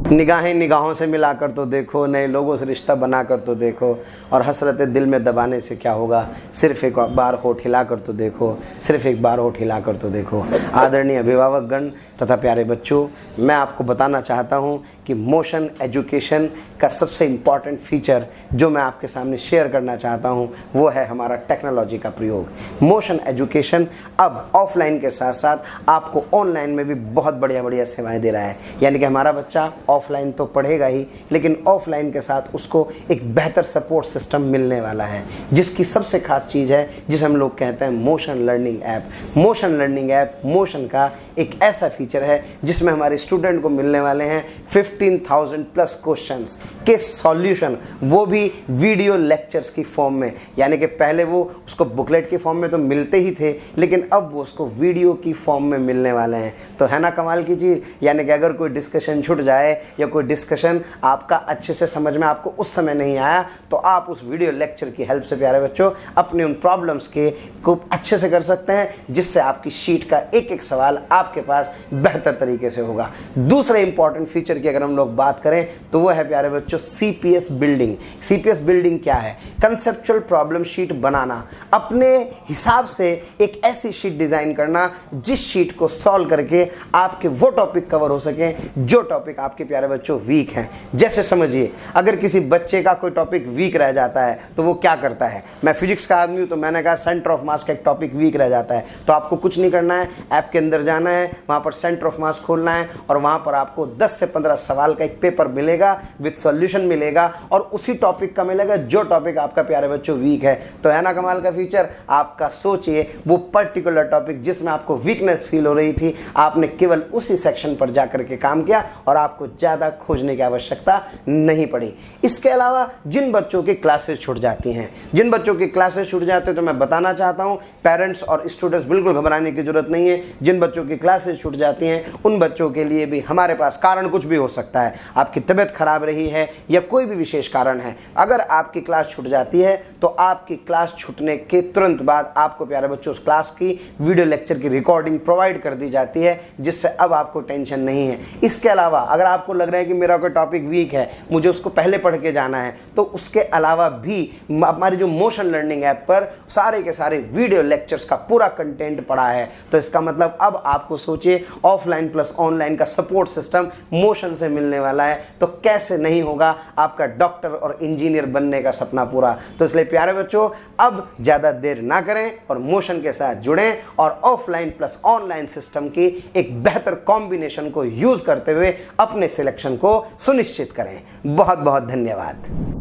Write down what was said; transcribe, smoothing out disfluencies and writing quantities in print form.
निगाहें निगाहों से मिलाकर तो देखो, नए लोगों से रिश्ता बनाकर तो देखो, और हसरतें दिल में दबाने से क्या होगा, सिर्फ एक बार होठ हिलाकर तो देखो, सिर्फ एक बार होठ हिलाकर तो देखो। आदरणीय अभिभावक गण तथा प्यारे बच्चों, मैं आपको बताना चाहता हूँ कि मोशन एजुकेशन का सबसे इम्पॉर्टेंट फीचर जो मैं आपके सामने शेयर करना चाहता हूँ वो है हमारा टेक्नोलॉजी का प्रयोग। मोशन एजुकेशन अब ऑफलाइन के साथ साथ आपको ऑनलाइन में भी बहुत बढ़िया बढ़िया सेवाएं दे रहा है। यानी कि हमारा बच्चा ऑफलाइन तो पढ़ेगा ही, लेकिन ऑफलाइन के साथ उसको एक बेहतर सपोर्ट सिस्टम मिलने वाला है, जिसकी सबसे खास चीज़ है जिसे हम लोग कहते हैं motion learning app. Motion learning app motion का एक ऐसा फीचर है जिसमें हमारे स्टूडेंट को मिलने वाले हैं 15,000 प्लस क्वेश्चंस के सॉल्यूशन, वो भी वीडियो लेक्चर्स की फॉर्म में। यानी कि पहले वो उसको बुकलेट की फॉर्म में तो मिलते ही थे, लेकिन अब वो उसको वीडियो की फॉर्म में मिलने वाले हैं। तो है ना कमाल की चीज़। यानी कि अगर कोई डिस्कशन छूट जाए या कोई डिस्कशन आपका अच्छे से समझ में आपको उस समय नहीं आया, तो आप उस वीडियो लेक्चर की हेल्प से प्यारे बच्चों अपने उन प्रॉब्लम्स के को अच्छे से कर सकते हैं, जिससे आपकी शीट का एक एक सवाल आपके पास बेहतर तरीके से होगा। दूसरे इंपॉर्टेंट फीचर की अगर हम लोग बात करें तो वो है प्यारे बच्चों सीपीएस बिल्डिंग। सीपीएस बिल्डिंग क्या है? कंसेप्चुअल प्रॉब्लम शीट बनाना, अपने हिसाब से एक ऐसी शीट डिजाइन करना जिस शीट को सॉल्व करके आपके वो टॉपिक कवर हो सके जो टॉपिक आपके प्यारे बच्चों वीक हैं। जैसे समझिए, अगर किसी बच्चे का कोई टॉपिक वीक रह जाता है तो वो क्या करता है? मैं फिजिक्स का आदमी हूं तो मैंने कहा सेंटर ऑफ मास का एक टॉपिक वीक रह जाता है, तो आपको कुछ नहीं करना है, ऐप के अंदर जाना है, वहां पर सेंटर ऑफ मास खोलना है और वहां पर आपको 10 से 15 सवाल का एक पेपर मिलेगा विद सॉल्यूशन मिलेगा, और उसी टॉपिक का मिलेगा जो टॉपिक आपका प्यारे बच्चों वीक है। तो है ना कमाल का फीचर। आपका सोचिए वो पर्टिकुलर टॉपिक जिसमें आपको वीकनेस फील हो रही थी, आपने केवल उसी सेक्शन पर जाकर के काम किया और आपको ज्यादा खोजने की आवश्यकता नहीं पड़ी। इसके अलावा जिन बच्चों की क्लासेस छूट जाती हैं, जिन बच्चों की क्लासेस छूट जाते हैं, तो मैं बताना चाहता हूं पेरेंट्स और स्टूडेंट्स बिल्कुल घबराने की जरूरत नहीं है। जिन बच्चों की क्लासेस छूट जाती हैं उन बच्चों के लिए भी हमारे पास कारण कुछ भी हो सकता है। आपकी तबीयत खराब रही है या कोई भी विशेष कारण है, अगर आपकी क्लास छूट जाती है तो आपकी क्लास छूटने के तुरंत बाद आपको प्यारे बच्चों उस क्लास की वीडियो लेक्चर की रिकॉर्डिंग प्रोवाइड कर दी जाती है, जिससे अब आपको टेंशन नहीं है। इसके अलावा अगर आपको लग रहा है कि मेरा कोई टॉपिक वीक है, मुझे उसको पहले पढ़ के जाना है, तो उसके अलावा भी हमारी जो मोशन लर्निंग ऐप पर सारे के सारे वीडियो लेक्चर्स का पूरा कंटेंट पड़ा है। तो इसका मतलब अब आपको सोचिए ऑफलाइन प्लस ऑनलाइन का सपोर्ट सिस्टम मोशन से मिलने वाला है, तो कैसे नहीं होगा आपका डॉक्टर और इंजीनियर बनने का सपना पूरा। तो इसलिए प्यारे बच्चों अब ज्यादा देर ना करें और मोशन के साथ जुड़ें और ऑफलाइन प्लस ऑनलाइन सिस्टम की एक बेहतर कॉम्बिनेशन को यूज करते हुए अपने सिलेक्शन को सुनिश्चित करें। बहुत बहुत धन्यवाद।